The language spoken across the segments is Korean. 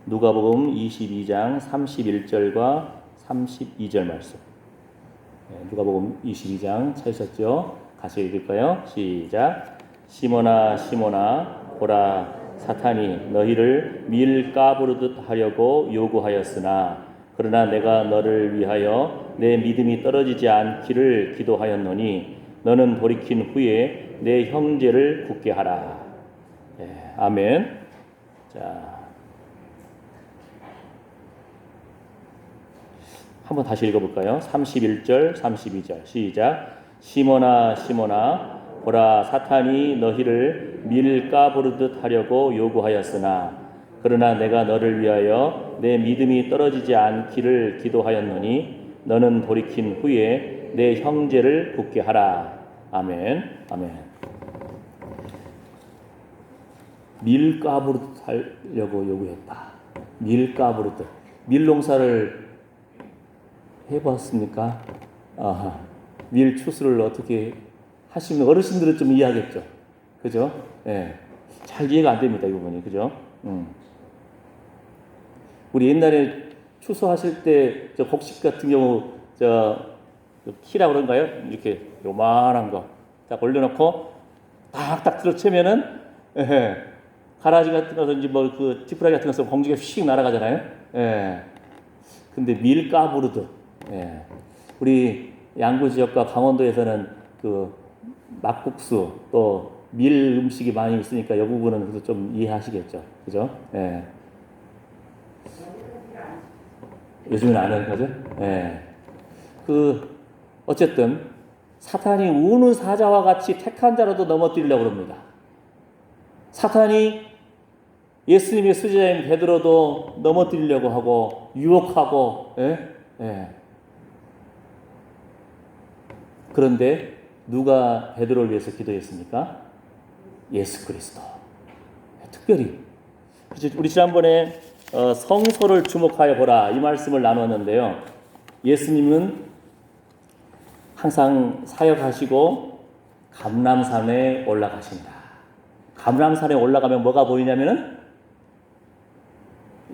누가복음 22장 31절과 32절 말씀. 누가복음 22장 찾으셨죠? 같이 읽을까요? 시작. 시몬아 시몬아 보라 사탄이 너희를 밀 까부르듯 하려고 요구하였으나 그러나 내가 너를 위하여 내 믿음이 떨어지지 않기를 기도하였노니 너는 돌이킨 후에 내 형제를 굳게 하라. 아멘. 자, 한번 다시 읽어볼까요? 31절, 32절 시작. 시몬아 시몬아 보라 사탄이 너희를 밀 까부르듯 하려고 요구하였으나 그러나 내가 너를 위하여 내 믿음이 떨어지지 않기를 기도하였노니 너는 돌이킨 후에 내 형제를 굳게 하라. 아멘. 아멘. 밀 까부르듯 하려고 요구했다. 밀 까부르듯. 밀 농사를 해봤습니까? 아하. 밀 추수를 어떻게 하시면 어르신들은 좀 이해하겠죠. 그죠? 예. 잘 이해가 안 됩니다, 이 부분이. 그죠? 우리 옛날에 추수하실 때, 저 곡식 같은 경우, 키라고 그런가요? 이렇게 요만한 거 딱 올려놓고, 딱딱 들어채면은, 가라지 같은 거든지 지푸라기 같은 거서 공중에 휙 날아가잖아요? 예. 근데 밀 까부르듯, 우리 양구 지역과 강원도에서는 막국수 또 밀 음식이 많이 있으니까 이 부분은 그래서 좀 이해하시겠죠, 그죠? 요즘은 안 하는 거죠? 어쨌든 사탄이 우는 사자와 같이 택한 자로도 넘어뜨리려고 합니다. 사탄이 예수님의 수제자인 베드로도 넘어뜨리려고 하고 유혹하고, 그런데 누가 베드로를 위해서 기도했습니까? 예수 그리스도. 특별히 우리 지난번에 성소를 주목하여 보라 이 말씀을 나눴는데요. 예수님은 항상 사역하시고 감람산에 올라가신다. 감람산에 올라가면 뭐가 보이냐면은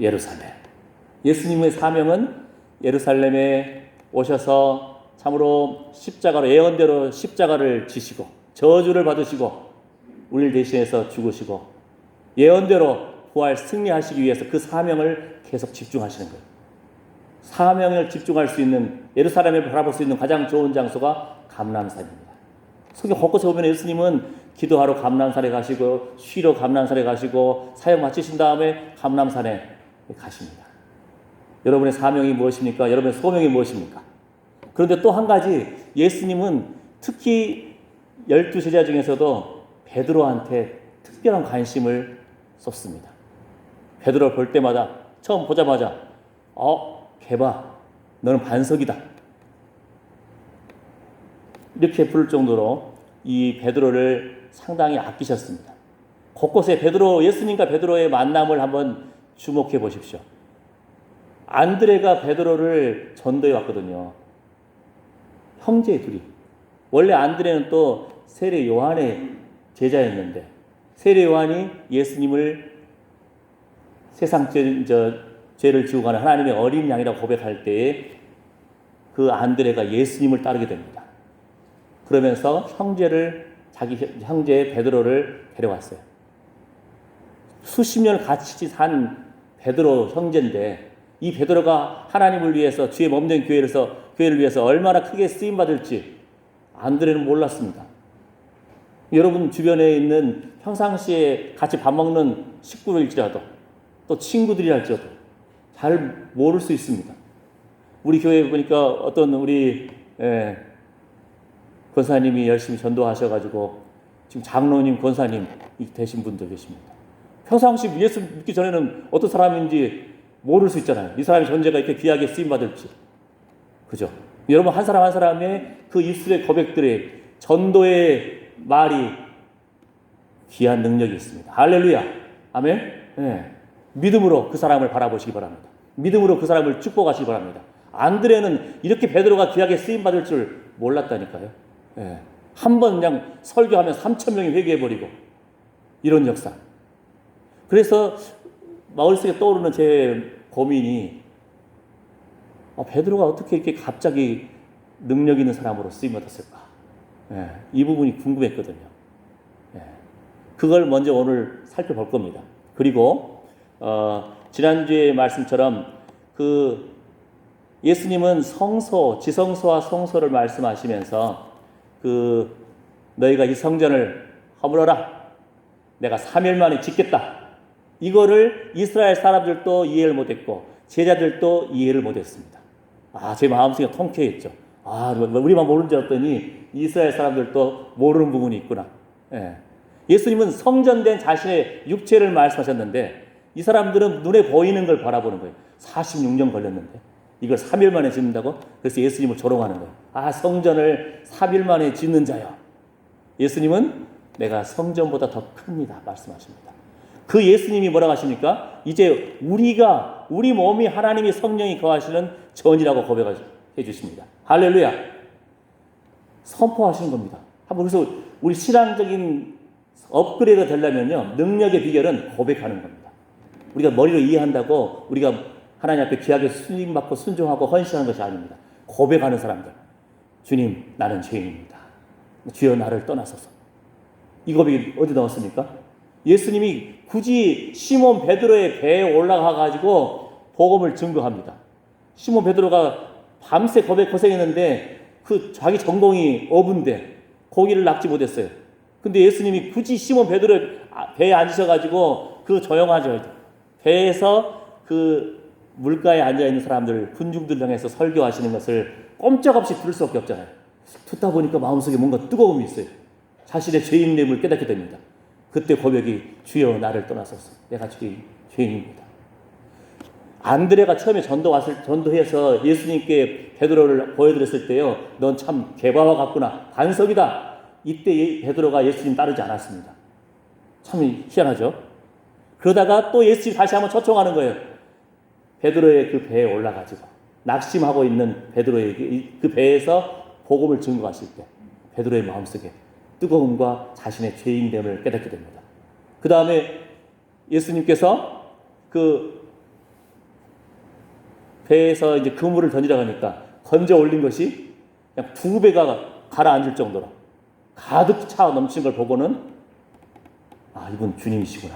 예루살렘. 예수님의 사명은 예루살렘에 오셔서 참으로 십자가로 예언대로 십자가를 지시고 저주를 받으시고 우리를 대신해서 죽으시고 예언대로 부활 승리하시기 위해서 그 사명을 계속 집중하시는 거예요. 사명을 집중할 수 있는 예루살렘을 바라볼 수 있는 가장 좋은 장소가 감람산입니다. 성경 곳곳에 보면 예수님은 기도하러 감람산에 가시고 쉬러 감람산에 가시고 사역 마치신 다음에 감람산에 가십니다. 여러분의 사명이 무엇입니까? 여러분의 소명이 무엇입니까? 그런데 또 한 가지 예수님은 특히 12제자 중에서도 베드로한테 특별한 관심을 쏟습니다. 베드로를 볼 때마다 처음 보자마자 걔봐 너는 반석이다 이렇게 부를 정도로 이 베드로를 상당히 아끼셨습니다. 곳곳에 예수님과 베드로의 만남을 한번 주목해 보십시오. 안드레가 베드로를 전도해 왔거든요. 형제 둘이. 원래 안드레는 또 세례 요한의 제자였는데 세례 요한이 예수님을 세상 죄를 지고 가는 하나님의 어린 양이라고 고백할 때에 그 안드레가 예수님을 따르게 됩니다. 그러면서 자기 형제 베드로를 데려왔어요. 수십 년을 같이 산 베드로 형제인데 이 베드로가 하나님을 위해서 주의 몸된 교회를 위해서 얼마나 크게 쓰임 받을지 안드레는 몰랐습니다. 여러분 주변에 있는 평상시에 같이 밥 먹는 식구일지라도 또 친구들이랄지라도 잘 모를 수 있습니다. 우리 교회에 보니까 어떤 우리 권사님이 열심히 전도하셔가지고 지금 장로님, 권사님 되신 분도 계십니다. 평상시 예수 믿기 전에는 어떤 사람인지 모를 수 있잖아요. 이 사람의 존재가 이렇게 귀하게 쓰임받을지. 그죠? 여러분 한 사람 한 사람의 그 입술의 고백들의 전도의 말이 귀한 능력이 있습니다. 할렐루야. 아멘. 믿음으로 그 사람을 바라보시기 바랍니다. 믿음으로 그 사람을 축복하시기 바랍니다. 안드레는 이렇게 베드로가 귀하게 쓰임받을 줄 몰랐다니까요. 한 번 그냥 설교하면 3,000명이 회개해버리고 이런 역사. 그래서 머릿속에 떠오르는 제 고민이 베드로가 어떻게 이렇게 갑자기 능력 있는 사람으로 쓰임 받았을까? 예, 이 부분이 궁금했거든요. 예, 그걸 먼저 오늘 살펴볼 겁니다. 그리고 지난주의 말씀처럼 그 예수님은 성소, 지성소와 성소를 말씀하시면서 그 너희가 이 성전을 허물어라. 내가 3일 만에 짓겠다. 이거를 이스라엘 사람들도 이해를 못했고 제자들도 이해를 못했습니다. 제 마음속에 통쾌했죠. 우리만 모르는 줄 알았더니 이스라엘 사람들도 모르는 부분이 있구나. 예. 예수님은 성전된 자신의 육체를 말씀하셨는데 이 사람들은 눈에 보이는 걸 바라보는 거예요. 46년 걸렸는데 이걸 3일 만에 짓는다고? 그래서 예수님을 조롱하는 거예요. 성전을 3일 만에 짓는 자여. 예수님은 내가 성전보다 더 큽니다. 말씀하십니다. 그 예수님이 뭐라고 하십니까? 이제 우리 몸이 하나님이 성령이 거하시는 전이라고 고백해 주십니다. 할렐루야. 선포하시는 겁니다. 그래서 우리 신앙적인 업그레이드가 되려면요, 능력의 비결은 고백하는 겁니다. 우리가 머리로 이해한다고 우리가 하나님 앞에 귀하게 순임받고 순종하고 헌신하는 것이 아닙니다. 고백하는 사람들. 주님, 나는 죄인입니다. 주여 나를 떠나소서. 이 고백이 어디 나왔습니까? 예수님이 굳이 시몬 베드로의 배에 올라가 가지고 복음을 증거합니다. 시몬 베드로가 밤새 고생했는데 그 자기 전공이 어부인데 고기를 낚지 못했어요. 근데 예수님이 굳이 시몬 베드로의 배에 앉으셔 가지고 그 조용하죠. 배에서 그 물가에 앉아 있는 사람들, 군중들 향해서 설교하시는 것을 꼼짝없이 들을 수밖에 없잖아요. 듣다 보니까 마음속에 뭔가 뜨거움이 있어요. 자신의 죄인됨을 깨닫게 됩니다. 그때 고백이 주여 나를 떠나소서. 내가 죄인입니다. 안드레가 처음에 전도해서 예수님께 베드로를 보여드렸을 때요. 넌 참 개바와 같구나. 반석이다. 이때 베드로가 예수님 따르지 않았습니다. 참 희한하죠. 그러다가 또 예수님 다시 한번 초청하는 거예요. 베드로의 그 배에 올라가지고 낙심하고 있는 베드로의 그 배에서 복음을 증거하실 때 베드로의 마음속에 뜨거움과 자신의 죄인됨을 깨닫게 됩니다. 그 다음에 예수님께서 그 배에서 이제 그물을 던지라고 하니까 건져 올린 것이 그냥 2배가 가라앉을 정도로 가득 차 넘친 걸 보고는 이분 주님이시구나.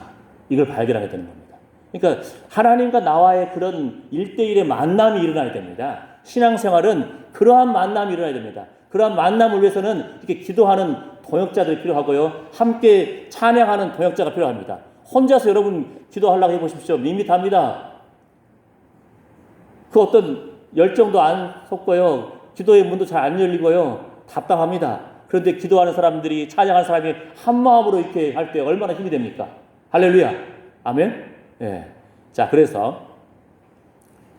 이걸 발견하게 되는 겁니다. 그러니까 하나님과 나와의 그런 1대1의 만남이 일어나야 됩니다. 신앙생활은 그러한 만남이 일어나야 됩니다. 그러한 만남을 위해서는 이렇게 기도하는 동역자들이 필요하고요. 함께 찬양하는 동역자가 필요합니다. 혼자서 여러분 기도하려고 해보십시오. 밋밋합니다. 그 어떤 열정도 안 솟고요. 기도의 문도 잘 안 열리고요. 답답합니다. 그런데 기도하는 사람들이, 찬양하는 사람이 한 마음으로 이렇게 할 때 얼마나 힘이 됩니까? 할렐루야. 아멘. 예. 자, 그래서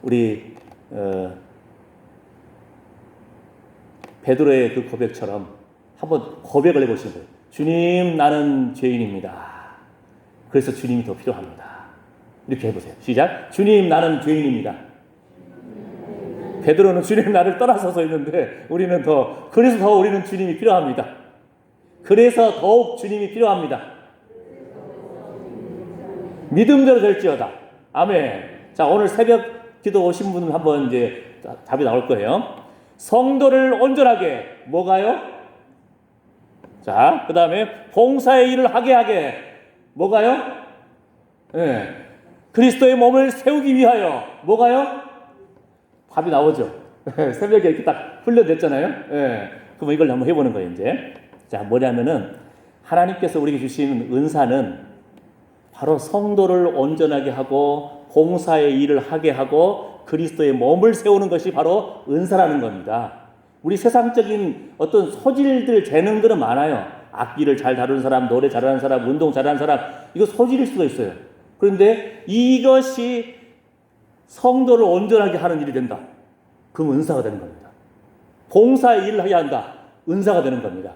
우리 베드로의 그 고백처럼 한번 고백을 해보시는 거예요. 주님, 나는 죄인입니다. 그래서 주님이 더 필요합니다. 이렇게 해보세요. 시작. 주님, 나는 죄인입니다. 베드로는 주님 나를 떠나서서 있는데 그래서 더 우리는 주님이 필요합니다. 그래서 더욱 주님이 필요합니다. 믿음대로 될지어다. 아멘. 자, 오늘 새벽 기도 오신 분은 한번 이제 답이 나올 거예요. 성도를 온전하게, 뭐가요? 자, 그 다음에 봉사의 일을 하게, 뭐가요? 네. 그리스도의 몸을 세우기 위하여, 뭐가요? 답이 나오죠. 새벽에 이렇게 딱 훈련됐잖아요. 네. 그럼 이걸 한번 해보는 거예요, 이제. 자, 뭐냐면은, 하나님께서 우리에게 주시는 은사는 바로 성도를 온전하게 하고, 봉사의 일을 하게 하고, 그리스도의 몸을 세우는 것이 바로 은사라는 겁니다. 우리 세상적인 어떤 소질들, 재능들은 많아요. 악기를 잘 다루는 사람, 노래 잘하는 사람, 운동 잘하는 사람, 이거 소질일 수가 있어요. 그런데 이것이 성도를 온전하게 하는 일이 된다. 그럼 은사가 되는 겁니다. 봉사의 일을 해야 한다. 은사가 되는 겁니다.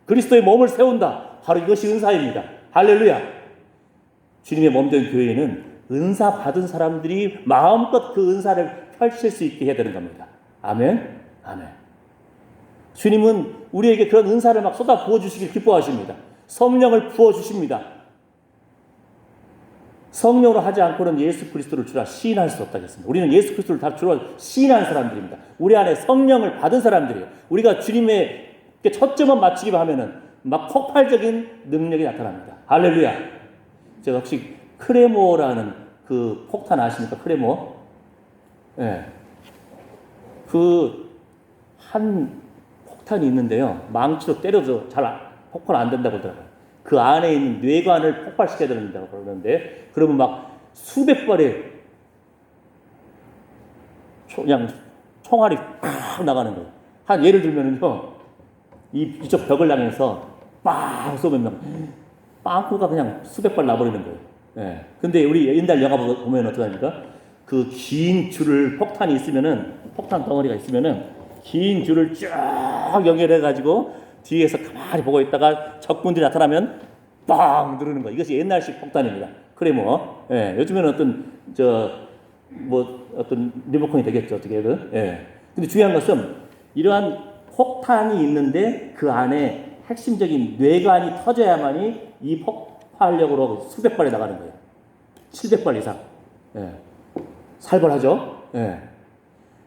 그리스도의 몸을 세운다. 바로 이것이 은사입니다. 할렐루야. 주님의 몸된 교회는 은사 받은 사람들이 마음껏 그 은사를 펼칠 수 있게 해야 되는 겁니다. 아멘. 아멘. 주님은 우리에게 그런 은사를 막 쏟아 부어주시길 기뻐하십니다. 성령을 부어주십니다. 성령으로 하지 않고는 예수 그리스도를 주라 시인할 수 없다겠습니다. 우리는 예수 그리스도를 다 주로 시인하는 사람들입니다. 우리 안에 성령을 받은 사람들이에요. 우리가 주님의 초점을 맞추기만 하면은 막 폭발적인 능력이 나타납니다. 할렐루야. 제가 혹시 크레모라는 그 폭탄 아십니까? 크레모. 예. 그 한 폭탄이 있는데요. 망치로 때려도 폭발 안 된다고 하더라고요. 그 안에 있는 뇌관을 폭발시켜야 된다고 그러는데, 그러면 막 수백 발의 그냥 총알이 팍 나가는 거예요. 한 예를 들면은요, 이쪽 벽을 향해서 빵 쏘면 빵꾸가 그냥 수백 발 나버리는 거예요. 예. 근데 우리 옛날 영화 보면 어떡합니까? 그 긴 줄을 폭탄이 있으면은, 폭탄 덩어리가 있으면은 긴 줄을 쫙 연결해가지고 뒤에서 가만히 보고 있다가 적군들이 나타나면 빵 누르는 거. 이것이 옛날식 폭탄입니다. 크레모. 예. 요즘에는 어떤 리모컨이 되겠죠. 어떻게든. 예. 근데 중요한 것은 이러한 폭탄이 있는데 그 안에 핵심적인 뇌관이 터져야만이 이 폭발력으로 수백 발이 나가는 거예요. 700발 이상. 예. 살벌하죠? 예.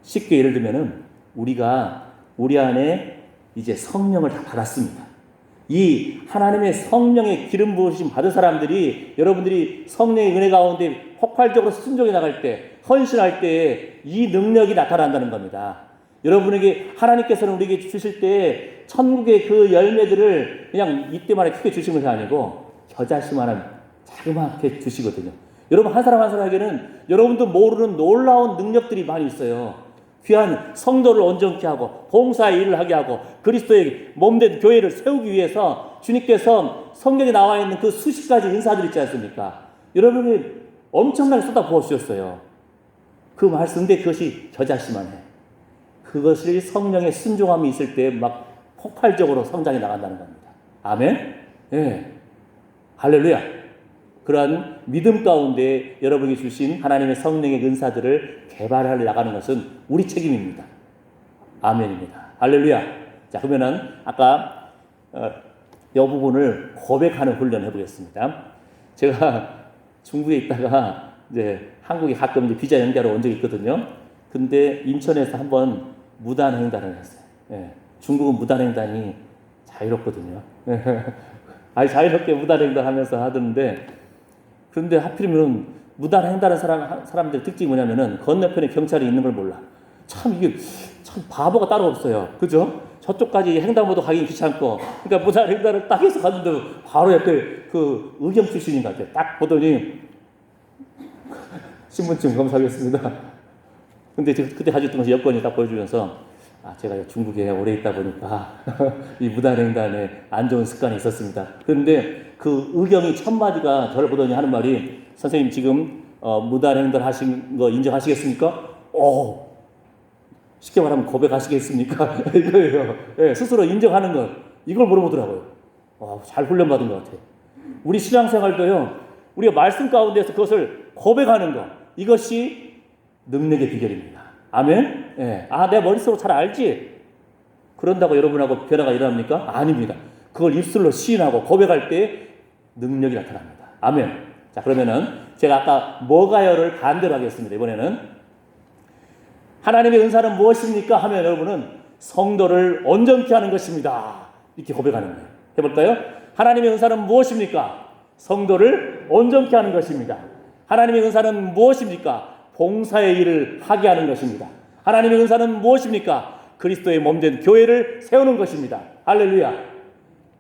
쉽게 예를 들면은 우리가 우리 안에 이제 성령을 다 받았습니다. 이 하나님의 성령의 기름 부으심 받은 사람들이, 여러분들이 성령의 은혜 가운데 폭발적으로 순종해 나갈 때, 헌신할 때에 이 능력이 나타난다는 겁니다. 여러분에게 하나님께서는 우리에게 주실 때 천국의 그 열매들을 그냥 이때만에 크게 주신 것이 아니고 겨자씨만한 자그맣게 주시거든요. 여러분 한 사람 한 사람에게는 여러분도 모르는 놀라운 능력들이 많이 있어요. 귀한 성도를 온전케 하고 봉사의 일을 하게 하고 그리스도의 몸된 교회를 세우기 위해서 주님께서 성경에 나와 있는 그 수십 가지 인사들 있지 않습니까? 여러분이 엄청나게 쏟아부어주셨어요. 그 말씀인데 그것이 겨자씨만 해. 그것이 성령의 순종함이 있을 때 막 폭발적으로 성장해 나간다는 겁니다. 아멘? 예. 할렐루야. 그러한 믿음 가운데 여러분이 주신 하나님의 성령의 은사들을 개발하려 나가는 것은 우리 책임입니다. 아멘입니다. 할렐루야. 자, 그러면은 아까 이 부분을 고백하는 훈련을 해보겠습니다. 제가 중국에 있다가 이제 한국에 가끔 이제 비자 연결하러 온 적이 있거든요. 근데 인천에서 한번 무단횡단을 했어요. 예. 중국은 무단횡단이 자유롭거든요. 아니 자유롭게 무단횡단하면서 하던데, 그런데 하필이면 무단횡단하는 사람들의 특징이 뭐냐면은 건너편에 경찰이 있는 걸 몰라. 참 이게 참 바보가 따로 없어요. 그죠? 저쪽까지 횡단보도 가기 귀찮고, 그러니까 무단횡단을 딱 해서 갔는데 바로 옆에 그 의경 출신인 것 같아요. 딱 보더니 신분증 검사하겠습니다. 근데 그때 가지고 있던 것이 여권이 딱 보여주면서, 제가 중국에 오래 있다 보니까 이 무단횡단에 안 좋은 습관이 있었습니다. 그런데 그 의경이 첫 마디가 저를 보더니 하는 말이, 선생님 지금 무단횡단 하신 거 인정하시겠습니까? 쉽게 말하면 고백하시겠습니까? 이거예요. 네, 스스로 인정하는 것, 이걸 물어보더라고요. 잘 훈련받은 것 같아요. 우리 신앙생활도요, 우리가 말씀 가운데서 그것을 고백하는 것, 이것이 능력의 비결입니다. 아멘? 예. 내 머릿속으로 잘 알지? 그런다고 여러분하고 변화가 일어납니까? 아닙니다. 그걸 입술로 시인하고 고백할 때 능력이 나타납니다. 아멘. 자, 그러면은 제가 아까 뭐가요를 반대로 하겠습니다. 이번에는 하나님의 은사는 무엇입니까? 하면 여러분은 성도를 온전케 하는 것입니다. 이렇게 고백하는 거예요. 해볼까요? 하나님의 은사는 무엇입니까? 성도를 온전케 하는 것입니다. 하나님의 은사는 무엇입니까? 봉사의 일을 하게 하는 것입니다. 하나님의 은사는 무엇입니까? 그리스도의 몸된 교회를 세우는 것입니다. 할렐루야.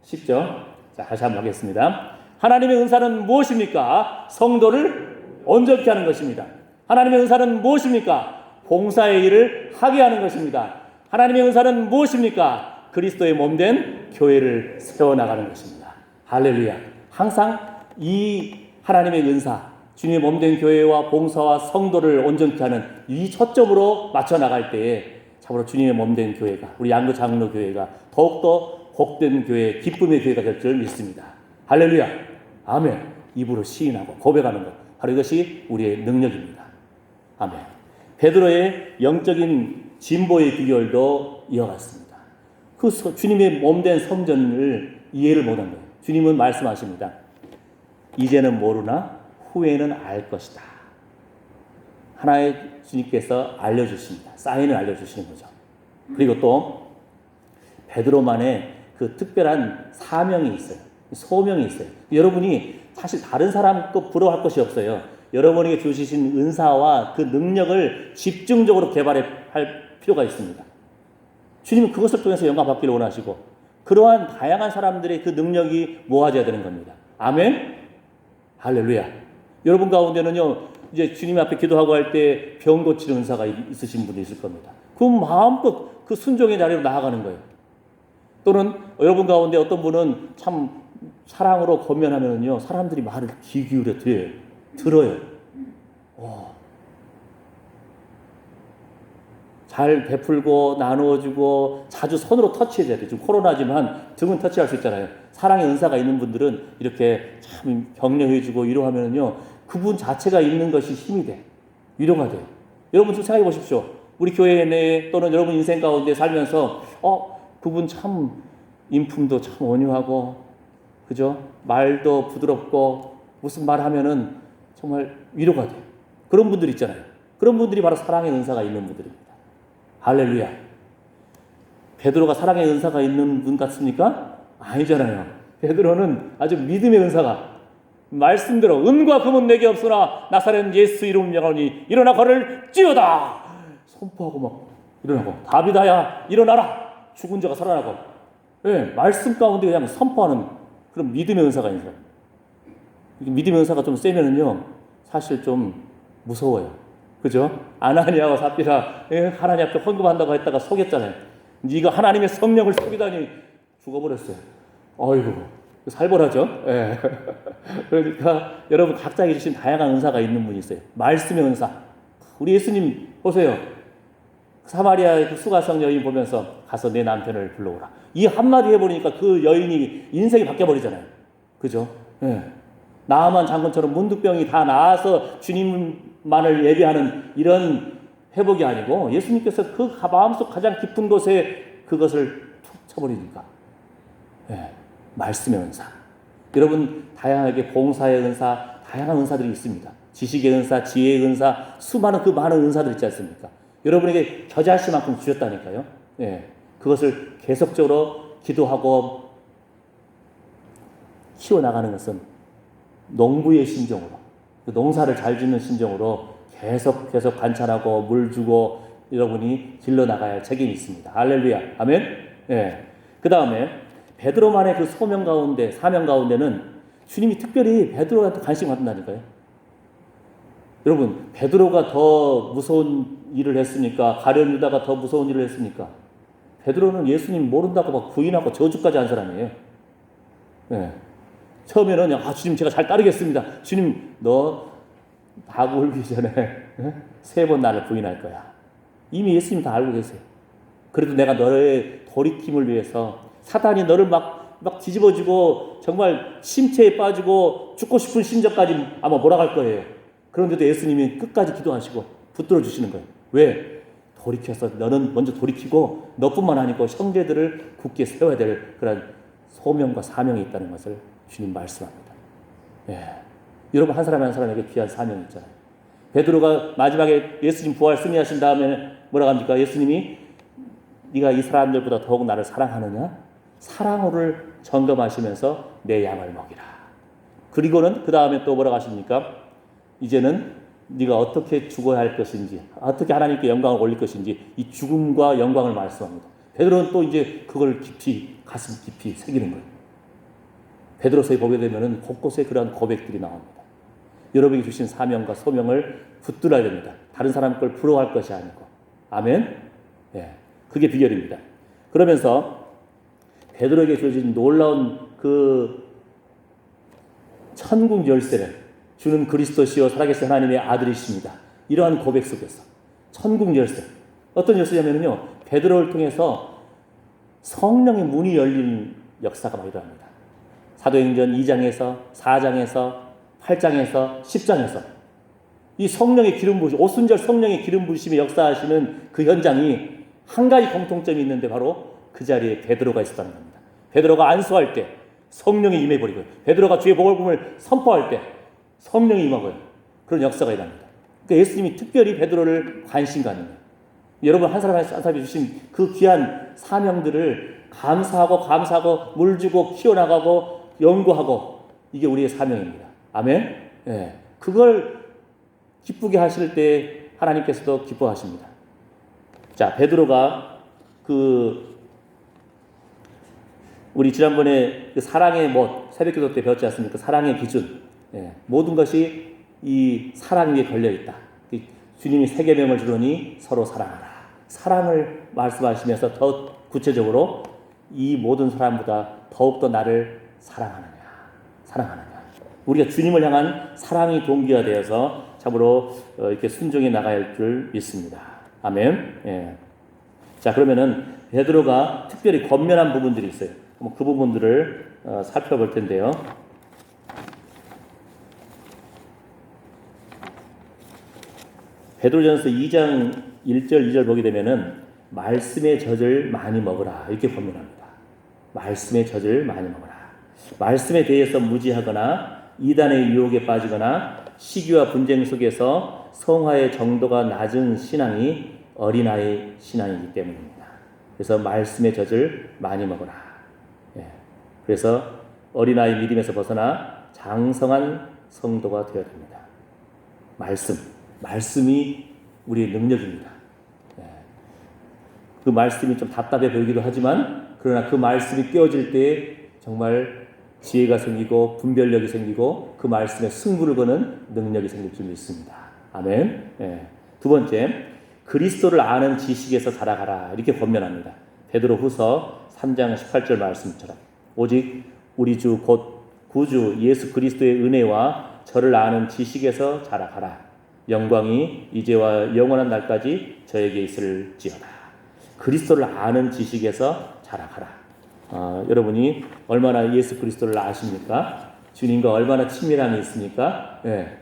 쉽죠? 자, 다시 한번 하겠습니다. 하나님의 은사는 무엇입니까? 성도를 온전케 하는 것입니다. 하나님의 은사는 무엇입니까? 봉사의 일을 하게 하는 것입니다. 하나님의 은사는 무엇입니까? 그리스도의 몸된 교회를 세워나가는 것입니다. 할렐루야. 항상 이 하나님의 은사, 주님의 몸된 교회와 봉사와 성도를 온전케 하는 이 초점으로 맞춰 나갈 때에 참으로 주님의 몸된 교회가, 우리 양도 장로 교회가 더욱더 복된 교회, 기쁨의 교회가 될 줄 믿습니다. 할렐루야. 아멘. 입으로 시인하고 고백하는 것, 바로 이것이 우리의 능력입니다. 아멘. 베드로의 영적인 진보의 비결도 이어갔습니다. 그 주님의 몸된 성전을 이해를 못한 거예요. 주님은 말씀하십니다. 이제는 모르나 후에는 알 것이다. 하나의 주님께서 알려주십니다. 사인을 알려주시는 거죠. 그리고 또 베드로만의 그 특별한 사명이 있어요. 소명이 있어요. 여러분이 사실 다른 사람 거 부러워할 것이 없어요. 여러분에게 주시신 은사와 그 능력을 집중적으로 개발할 필요가 있습니다. 주님은 그것을 통해서 영광 받기를 원하시고 그러한 다양한 사람들의 그 능력이 모아져야 되는 겁니다. 아멘? 할렐루야. 여러분 가운데는요, 이제 주님 앞에 기도하고 할 때 병 고치는 은사가 있으신 분이 있을 겁니다. 그 마음껏 그 순종의 자리로 나아가는 거예요. 또는 여러분 가운데 어떤 분은 참 사랑으로 권면하면요, 사람들이 말을 귀 기울여 들어요. 잘 베풀고 나누어주고 자주 손으로 터치해줘야 돼요. 지금 코로나지만 등은 터치할 수 있잖아요. 사랑의 은사가 있는 분들은 이렇게 참 격려해주고 위로하면요, 그분 자체가 있는 것이 힘이 돼. 위로가 돼요. 여러분 좀 생각해 보십시오. 우리 교회 내에 또는 여러분 인생 가운데 살면서 그분 참 인품도 참 온유하고, 그죠? 말도 부드럽고 무슨 말 하면은 정말 위로가 돼요. 그런 분들 있잖아요. 그런 분들이 바로 사랑의 은사가 있는 분들입니다. 할렐루야. 베드로가 사랑의 은사가 있는 분 같습니까? 아니잖아요. 베드로는 아주 믿음의 은사가, 말씀대로 은과 금은 내게 없으나 나사렛 예수 이름 명하노니 일어나 걸을지어다 선포하고 막 일어나고, 다비다야 일어나라, 죽은 자가 살아나고, 말씀 가운데 그냥 선포하는 그런 믿음의 은사가 있는 거예요. 믿음의 은사가 좀 세면은요, 사실 좀 무서워요. 그죠? 아나니아와 삽비라 하나님 앞에 헌금한다고 했다가 속였잖아요. 네가 하나님의 성령을 속이다니 죽어버렸어요. 어이구, 살벌하죠? 예. 그러니까 여러분 각자에게 주신 다양한 은사가 있는 분이 있어요. 말씀의 은사. 우리 예수님 보세요. 사마리아의 그 수가성 여인 보면서 가서 내 남편을 불러오라. 이 한마디 해버리니까 그 여인이 인생이 바뀌어버리잖아요. 그죠? 예. 나아만 장군처럼 문득병이 다 나아서 주님만을 예배하는 이런 회복이 아니고 예수님께서 그 마음속 가장 깊은 곳에 그것을 툭 쳐버리니까. 예. 말씀의 은사. 여러분 다양하게 봉사의 은사, 다양한 은사들이 있습니다. 지식의 은사, 지혜의 은사, 수많은 그 많은 은사들 있지 않습니까? 여러분에게 겨자씨 만큼 주셨다니까요. 예. 그것을 계속적으로 기도하고 키워나가는 것은 농부의 심정으로, 농사를 잘 짓는 심정으로 계속 관찰하고 물 주고 여러분이 길러나가야 할 책임이 있습니다. 할렐루야. 아멘. 예. 그 다음에 베드로만의 그 소명 가운데, 사명 가운데는 주님이 특별히 베드로한테 관심 갖는다니까요. 여러분, 베드로가 더 무서운 일을 했습니까? 가룟 유다가 더 무서운 일을 했습니까? 베드로는 예수님 모른다고 막 부인하고 저주까지 한 사람이에요. 예. 처음에는 주님 제가 잘 따르겠습니다. 주님 너 닭 울기 전에 3번 나를 부인할 거야. 이미 예수님 다 알고 계세요. 그래도 내가 너의 돌이킴을 위해서 사단이 너를 막 뒤집어지고 정말 심체에 빠지고 죽고 싶은 심정까지 아마 몰아갈 거예요. 그런데도 예수님이 끝까지 기도하시고 붙들어 주시는 거예요. 왜? 돌이켜서 너는 먼저 돌이키고 너뿐만 아니고 형제들을 굳게 세워야 될 그런 소명과 사명이 있다는 것을 주님 말씀합니다. 예. 여러분 한 사람 한 사람에게 귀한 사명이 있잖아요. 베드로가 마지막에 예수님 부활 승리하신 다음에 뭐라고 합니까? 예수님이 네가 이 사람들보다 더욱 나를 사랑하느냐? 사랑으로를 점검하시면서 내 양을 먹이라. 그리고는 그 다음에 또 뭐라고 하십니까? 이제는 네가 어떻게 죽어야 할 것인지, 어떻게 하나님께 영광을 올릴 것인지 이 죽음과 영광을 말씀합니다. 베드로는 또 이제 그걸 깊이 가슴 깊이 새기는 거예요. 베드로서에 보게 되면은 곳곳에 그러한 고백들이 나옵니다. 여러분이 주신 사명과 소명을 붙들어야 됩니다. 다른 사람 걸 부러워할 것이 아니고. 아멘. 예, 그게 비결입니다. 그러면서 베드로에게 주어진 놀라운 그 천국 열쇠를 주는 그리스도시요 살아계신 하나님의 아들이십니다. 이러한 고백 속에서 천국 열쇠, 어떤 열쇠냐면요, 베드로를 통해서 성령의 문이 열리는 역사가 많이 일어납니다. 사도행전 2장에서 4장에서 8장에서 10장에서 이 성령의 기름 부으심, 오순절 성령의 기름 부으심에 역사하시는 그 현장이 한 가지 공통점이 있는데 바로 그 자리에 베드로가 있었다는 겁니다. 베드로가 안수할 때 성령이 임해버리고, 베드로가 주의 복음을 선포할 때 성령이 임하고요. 그런 역사가 일어납니다. 그러니까 예수님이 특별히 베드로를 관심 가는 거예요. 여러분 한 사람 한 사람이 주신 그 귀한 사명들을 감사하고 물 주고 키워나가고 연구하고 이게 우리의 사명입니다. 아멘. 예. 그걸 기쁘게 하실 때 하나님께서도 기뻐하십니다. 자, 베드로가 우리 지난번에 그 사랑의 새벽기도 때 배웠지 않습니까? 사랑의 기준. 예. 모든 것이 이 사랑 위에 걸려 있다. 주님이 세 계명을 주노니 서로 사랑하라. 사랑을 말씀하시면서 더 구체적으로 이 모든 사람보다 더욱더 나를 사랑하느냐. 우리가 주님을 향한 사랑이 동기화 되어서 참으로 이렇게 순종해 나가야 할 줄 믿습니다. 아멘. 예. 자, 그러면은 베드로가 특별히 권면한 부분들이 있어요. 그 부분들을 살펴볼 텐데요. 베드로전서 2장 1절 2절 보게 되면은 말씀의 젖을 많이 먹으라 이렇게 권면합니다. 말씀의 젖을 많이 먹으라. 말씀에 대해서 무지하거나 이단의 유혹에 빠지거나 시기와 분쟁 속에서 성화의 정도가 낮은 신앙이 어린아이 신앙이기 때문입니다. 그래서 말씀의 젖을 많이 먹으라. 예. 그래서 어린아이 믿음에서 벗어나 장성한 성도가 되어야 됩니다. 말씀이 우리의 능력입니다. 예. 그 말씀이 좀 답답해 보이기도 하지만 그러나 그 말씀이 깨어질 때 정말 지혜가 생기고 분별력이 생기고 그 말씀에 승부를 거는 능력이 생길 줄 믿습니다. 아멘. 예. 두 번째, 그리스도를 아는 지식에서 자라가라 이렇게 권면합니다. 베드로후서 3장 18절 말씀처럼 오직 우리 주 곧 구주 예수 그리스도의 은혜와 저를 아는 지식에서 자라가라. 영광이 이제와 영원한 날까지 저에게 있을지어다. 그리스도를 아는 지식에서 자라가라. 여러분이 얼마나 예수 그리스도를 아십니까? 주님과 얼마나 친밀함이 있습니까? 예.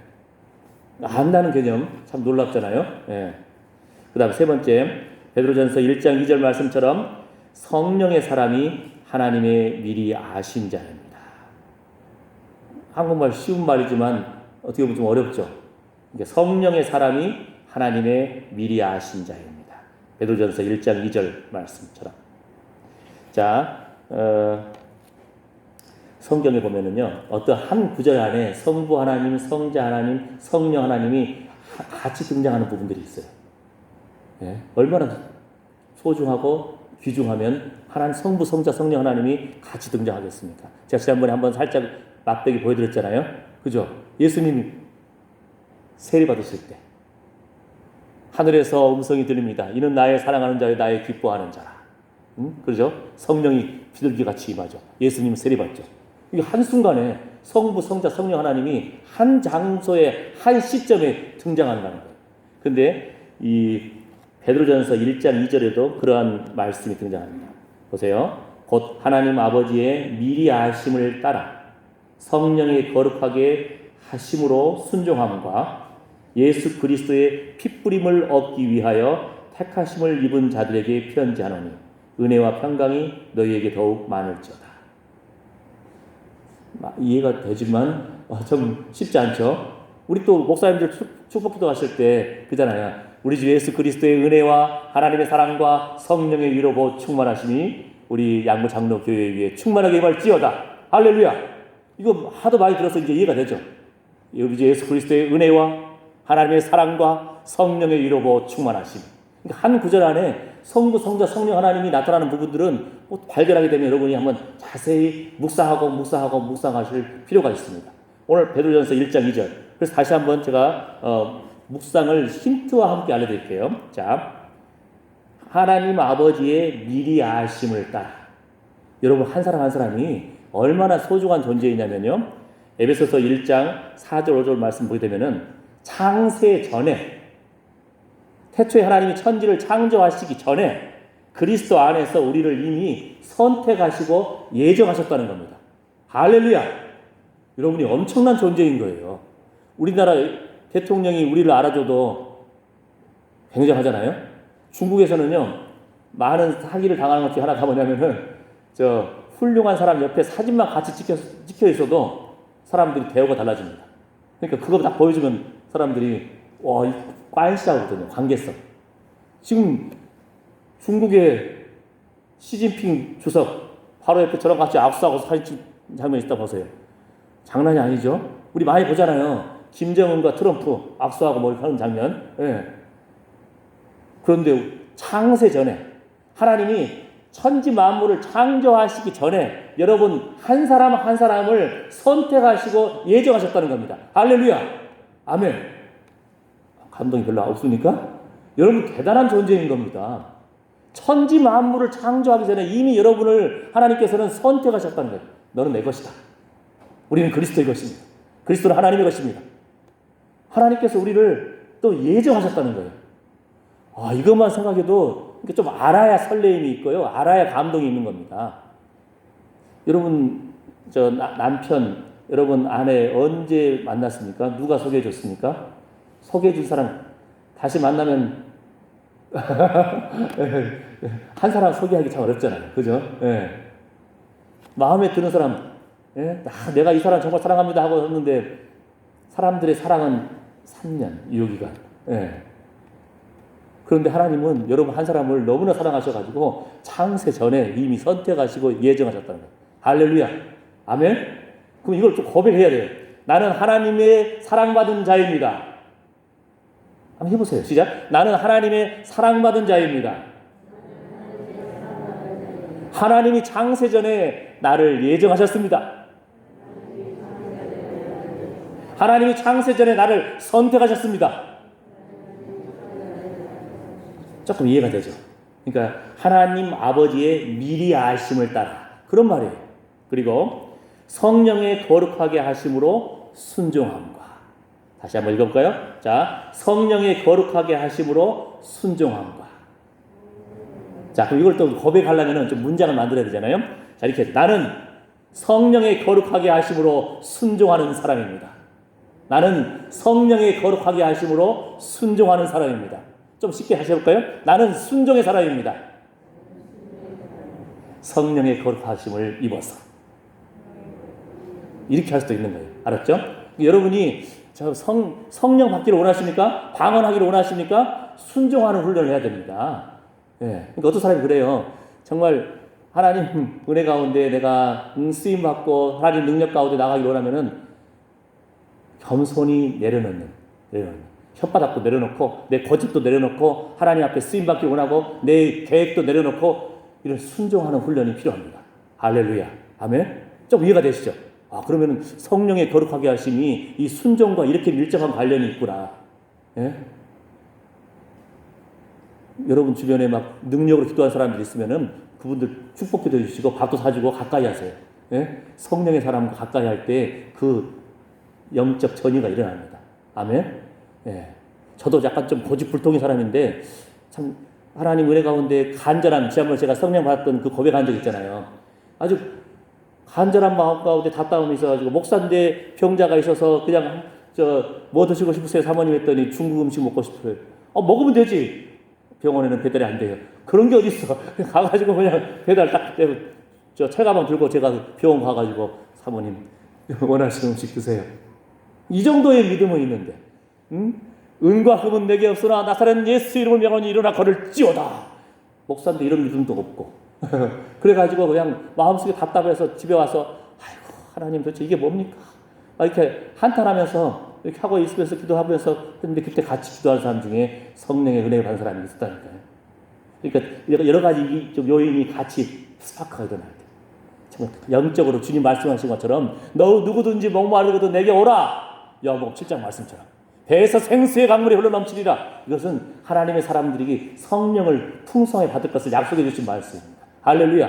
안다는 개념 참 놀랍잖아요. 예. 그 다음 세 번째, 베드로전서 1장 2절 말씀처럼 성령의 사람이 하나님의 미리 아신 자입니다. 한국말 쉬운 말이지만 어떻게 보면 좀 어렵죠. 성령의 사람이 하나님의 미리 아신 자입니다. 베드로전서 1장 2절 말씀처럼. 자, 성경에 보면은요, 어떤 한 구절 안에 성부 하나님, 성자 하나님, 성령 하나님이 같이 등장하는 부분들이 있어요. 예, 얼마나 소중하고 귀중하면 하나님 성부, 성자, 성령 하나님이 같이 등장하겠습니까? 제가 지난번에 한번 살짝 맛배기 보여드렸잖아요. 그죠? 예수님이 세례 받으실 때 하늘에서 음성이 들립니다. 이는 나의 사랑하는 자요 나의 기뻐하는 자라. 그렇죠? 성령이 비둘기같이 임하죠. 예수님 세례 받죠. 이게 한순간에 성부, 성자, 성령 하나님이 한 장소에 한 시점에 등장한다는 거예요. 근데 이 베드로전서 1장 2절에도 그러한 말씀이 등장합니다. 보세요. 곧 하나님 아버지의 미리 아심을 따라 성령의 거룩하게 하심으로 순종함과 예수 그리스도의 핏부림을 얻기 위하여 택하심을 입은 자들에게 편지하노니 은혜와 평강이 너희에게 더욱 많을지어다. 이해가 되지만 좀 쉽지 않죠. 우리 또 목사님들 축복기도 하실 때 그잖아요. 우리 주 예수 그리스도의 은혜와 하나님의 사랑과 성령의 위로 곧 충만하심이 우리 양구 장로 교회 위에 충만하게 임할지어다. 할렐루야. 이거 하도 많이 들어서 이제 이해가 되죠. 우리 주 예수 그리스도의 은혜와 하나님의 사랑과 성령의 위로 곧 충만하심. 그러니까 한 구절 안에 성부, 성자, 성령 하나님이 나타나는 부분들은 발견하게 되면 여러분이 한번 자세히 묵상하실 필요가 있습니다. 오늘 베드로전서 1장 2절. 그래서 다시 한번 제가 묵상을 힌트와 함께 알려드릴게요. 자, 하나님 아버지의 미리 아심을 따라. 여러분 한 사람 한 사람이 얼마나 소중한 존재이냐면요. 에베소서 1장 4절 5절 말씀 보게 되면은 창세 전에 태초에 하나님이 천지를 창조하시기 전에 그리스도 안에서 우리를 이미 선택하시고 예정하셨다는 겁니다. 할렐루야! 여러분이 엄청난 존재인 거예요. 우리나라 대통령이 우리를 알아줘도 굉장하잖아요. 중국에서는요, 많은 사기를 당하는 것 중에 하나가 뭐냐면은, 훌륭한 사람 옆에 사진만 같이 찍혀 있어도 사람들이 대우가 달라집니다. 그러니까 그거 딱 보여주면 사람들이 와, 꽌시하거든요. 관계성. 지금 중국의 시진핑 주석 바로 옆에 저랑 같이 악수하고 사진 찍은 장면이 있다 보세요. 장난이 아니죠? 우리 많이 보잖아요. 김정은과 트럼프 악수하고 뭐 이렇게 하는 장면. 예. 그런데 창세 전에 하나님이 천지 만물을 창조하시기 전에 여러분 한 사람 한 사람을 선택하시고 예정하셨다는 겁니다. 할렐루야. 아멘. 감동이 별로 없습니까? 여러분 대단한 존재인 겁니다. 천지 만물을 창조하기 전에 이미 여러분을 하나님께서는 선택하셨다는 거예요. 너는 내 것이다. 우리는 그리스도의 것입니다. 그리스도는 하나님의 것입니다. 하나님께서 우리를 또 예정하셨다는 거예요. 아, 이것만 생각해도 좀 알아야 설레임이 있고요. 알아야 감동이 있는 겁니다. 여러분, 남편, 여러분 아내 언제 만났습니까? 누가 소개해 줬습니까? 소개해 준 사람 다시 만나면 한 사람 소개하기 참 어렵잖아요. 그죠? 예. 마음에 드는 사람, 예? 내가 이 사람 정말 사랑합니다 하고 했는데 사람들의 사랑은 3년 유효기간. 예. 그런데 하나님은 여러분 한 사람을 너무나 사랑하셔가지고 창세 전에 이미 선택하시고 예정하셨다는 거예요. 할렐루야. 아멘. 그럼 이걸 좀 고백해야 돼요. 나는 하나님의 사랑받은 자입니다. 한번 해보세요. 시작. 나는 하나님의 사랑받은 자입니다. 하나님이 창세 전에 나를 예정하셨습니다. 하나님이 창세 전에 나를 선택하셨습니다. 조금 이해가 되죠? 그러니까 하나님 아버지의 미리 아심을 따라 그런 말이에요. 그리고 성령의 거룩하게 하심으로 순종함과 다시 한번 읽어볼까요? 자, 성령의 거룩하게 하심으로 순종함과 자, 그럼 이걸 또 고백하려면 좀 문장을 만들어야 되잖아요. 자, 이렇게 나는 성령의 거룩하게 하심으로 순종하는 사람입니다. 나는 성령의 거룩하게 하심으로 순종하는 사람입니다. 좀 쉽게 다시 해볼까요? 나는 순종의 사람입니다. 성령의 거룩하심을 입어서 이렇게 할 수도 있는 거예요. 알았죠? 여러분이 성령 받기를 원하십니까? 방언하기를 원하십니까? 순종하는 훈련을 해야 됩니다. 예. 그러니까 어떤 사람이 그래요. 정말 하나님 은혜 가운데 내가 쓰임 받고 하나님 능력 가운데 나가기를 원하면은 겸손히 내려놓는. 혓바닥도 내려놓고 내 고집도 내려놓고 하나님 앞에 쓰임 받기 원하고 내 계획도 내려놓고 이런 순종하는 훈련이 필요합니다. 할렐루야. 아멘. 좀 이해가 되시죠? 아, 그러면은 성령의 거룩하게 하심이 이 순종과 이렇게 밀접한 관련이 있구나. 예? 여러분 주변에 막 능력으로 기도한 사람들이 있으면은 그분들 축복기도 해주시고 밥도 사주고 가까이 하세요. 예? 성령의 사람과 가까이 할 때 그 영적 전이가 일어납니다. 아멘. 예. 저도 약간 좀 고집불통인 사람인데 참 하나님 은혜 가운데 간절한 지난번에 제가 성령 받았던 그 고백한 적 있잖아요. 아주 간절한 마음 가운데 답답함이 있어가지고 목사인데 병자가 있어서 그냥 뭐 드시고 싶으세요 사모님 했더니 중국 음식 먹고 싶어요. 먹으면 되지. 병원에는 배달이 안 돼요. 그런 게 어디 있어. 가가지고 그냥 배달 딱 철가방 들고 제가 병원 가가지고 사모님 원하시는 음식 드세요. 이 정도의 믿음은 있는데 은과 금은 내게 없으나 나사렛 예수 이름을 명하니 일어나 걸을지어다. 목사인데 이런 믿음도 없고 그래가지고 그냥 마음속에 답답해서 집에 와서 아이고 하나님 도대체 이게 뭡니까? 이렇게 한탄하면서 이렇게 하고 있으면서 기도하면서 했는데 그때 같이 기도하는 사람 중에 성령의 은혜를 받은 사람이 있었다니까요. 그러니까 여러 가지 좀 요인이 같이 스파크가 일어나야 돼. 정말 영적으로 주님 말씀하신 것처럼 너 누구든지 목마르거든 내게 오라. 요한복음 7장 말씀처럼 배에서 생수의 강물이 흘러넘치리라. 이것은 하나님의 사람들이 성령을 풍성하게 받을 것을 약속해 주신 말씀입니다. 할렐루야.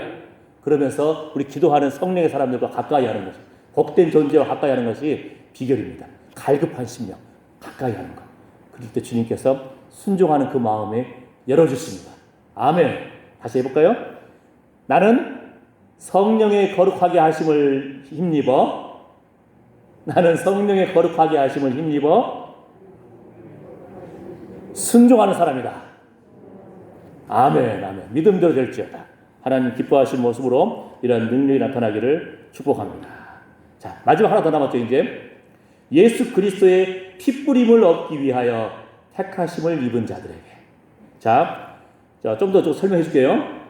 그러면서 우리 기도하는 성령의 사람들과 가까이 하는 것이 복된 존재와 가까이 하는 것이 비결입니다. 갈급한 심령 가까이 하는 것. 그럴 때 주님께서 순종하는 그 마음에 열어주십니다. 아멘. 다시 해볼까요? 나는 성령의 거룩하게 하심을 힘입어 나는 성령의 거룩하게 하심을 힘입어 순종하는 사람이다. 아멘, 아멘. 믿음대로 될지어다. 하나님 기뻐하신 모습으로 이런 능력이 나타나기를 축복합니다. 자, 마지막 하나 더 남았죠, 이제. 예수 그리스도의 핏부림을 얻기 위하여 택하심을 입은 자들에게. 자, 좀 더 설명해 줄게요.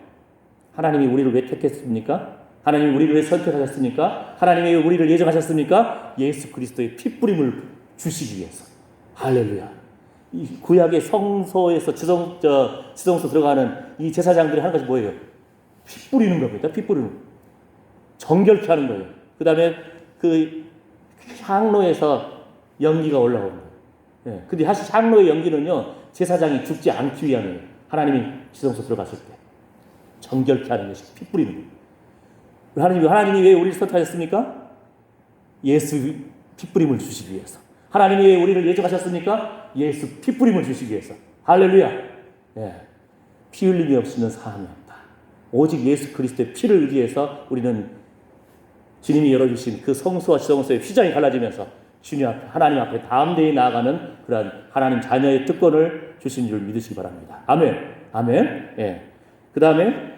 하나님이 우리를 왜 택했습니까? 하나님이 우리를 왜 선택하셨습니까? 하나님이 왜 우리를 예정하셨습니까? 예수 그리스도의 핏부림을 주시기 위해서. 할렐루야. 이 구약의 성소에서 지성소 들어가는 이 제사장들이 하는 것이 뭐예요? 피 뿌리는 겁니다. 피 뿌리는 거. 정결케 하는 거예요. 그 다음에 그 향로에서 연기가 올라오는 거예요. 예. 근데 사실 향로의 연기는요, 제사장이 죽지 않기 위함이에요. 하나님이 지성소 들어갔을 때. 정결케 하는 것이 피 뿌리는 거예요. 하나님이 왜 우리를 선택하셨습니까? 예수 피 뿌림을 주시기 위해서. 하나님이 왜 우리를 예정하셨습니까? 예수 피 뿌림을 주시기 위해서. 할렐루야. 예. 피 흘림이 없이는 사함이 없다. 오직 예수 그리스도의 피를 의지해서 우리는 주님이 열어주신 그 성소와 지성소의 휘장이 갈라지면서 주님 앞에, 하나님 앞에 담대히 나아가는 그러한 하나님 자녀의 특권을 주신 줄 믿으시기 바랍니다. 아멘. 아멘. 예. 그 다음에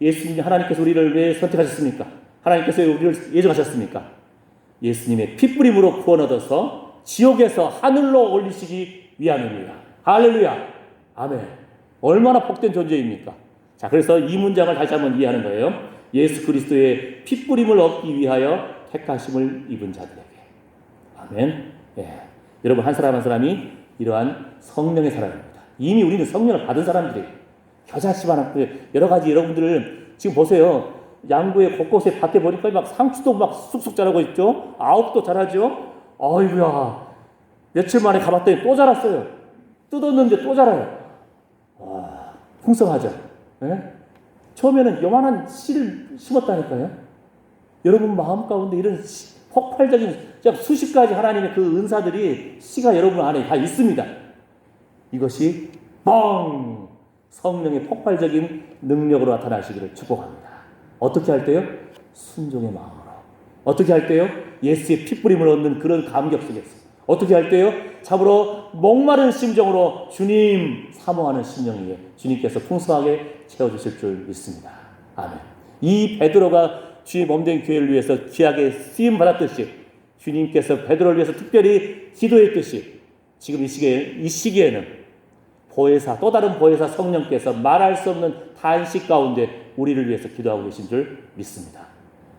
예수님, 하나님께서 우리를 왜 선택하셨습니까? 하나님께서 왜 우리를 예정하셨습니까? 예수님의 핏부림으로 구원 얻어서 지옥에서 하늘로 올리시기 위함입니다. 할렐루야. 아멘. 얼마나 복된 존재입니까? 자, 그래서 이 문장을 다시 한번 이해하는 거예요. 예수 그리스도의 핏부림을 얻기 위하여 택하심을 입은 자들에게. 아멘. 예. 여러분, 한 사람 한 사람이 이러한 성령의 사람입니다. 이미 우리는 성령을 받은 사람들이에요. 겨자씨만 여러 가지 여러분들 지금 보세요. 양구의 곳곳에 밭에 보니까 막 상추도 막 쑥쑥 자라고 있죠. 아욱도 자라죠. 아이고야, 며칠 만에 가봤더니 또 자랐어요. 뜯었는데 또 자라요. 와, 풍성하죠. 예? 처음에는 요만한 씨를 심었다니까요. 여러분 마음 가운데 이런 폭발적인 수십 가지 하나님의 그 은사들이 씨가 여러분 안에 다 있습니다. 이것이 뻥! 성령의 폭발적인 능력으로 나타나시기를 축복합니다. 어떻게 할 때요? 순종의 마음으로. 어떻게 할 때요? 예수의 핏부림을 얻는 그런 감격 속에서. 어떻게 할 때요? 참으로 목마른 심정으로 주님 사모하는 심령이에 주님께서 풍성하게 채워주실 줄 믿습니다. 아멘. 이 베드로가 주의 몸된 교회를 위해서 귀하게 쓰임 받았듯이 주님께서 베드로를 위해서 특별히 기도했듯이 지금 이 시기에는 보혜사, 또 다른 보혜사 성령께서 말할 수 없는 탄식 가운데 우리를 위해서 기도하고 계신 줄 믿습니다.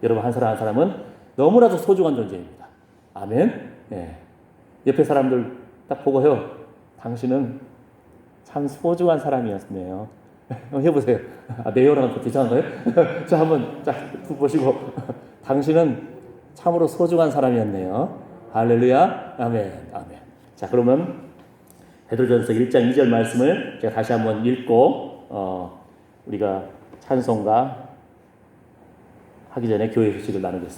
여러분, 한 사람 한 사람은 너무나도 소중한 존재입니다. 아멘. 예. 옆에 사람들 딱 보고요. 당신은 참 소중한 사람이었네요. 해보세요. 네요라는 것도 이상한가요? 자, 한번 보시고 당신은 참으로 소중한 사람이었네요. 할렐루야. 아멘. 아멘. 자, 그러면 베드로전서 1장 2절 말씀을 제가 다시 한번 읽고 우리가 찬송가 하기 전에 교회 소식을 나누겠습니다.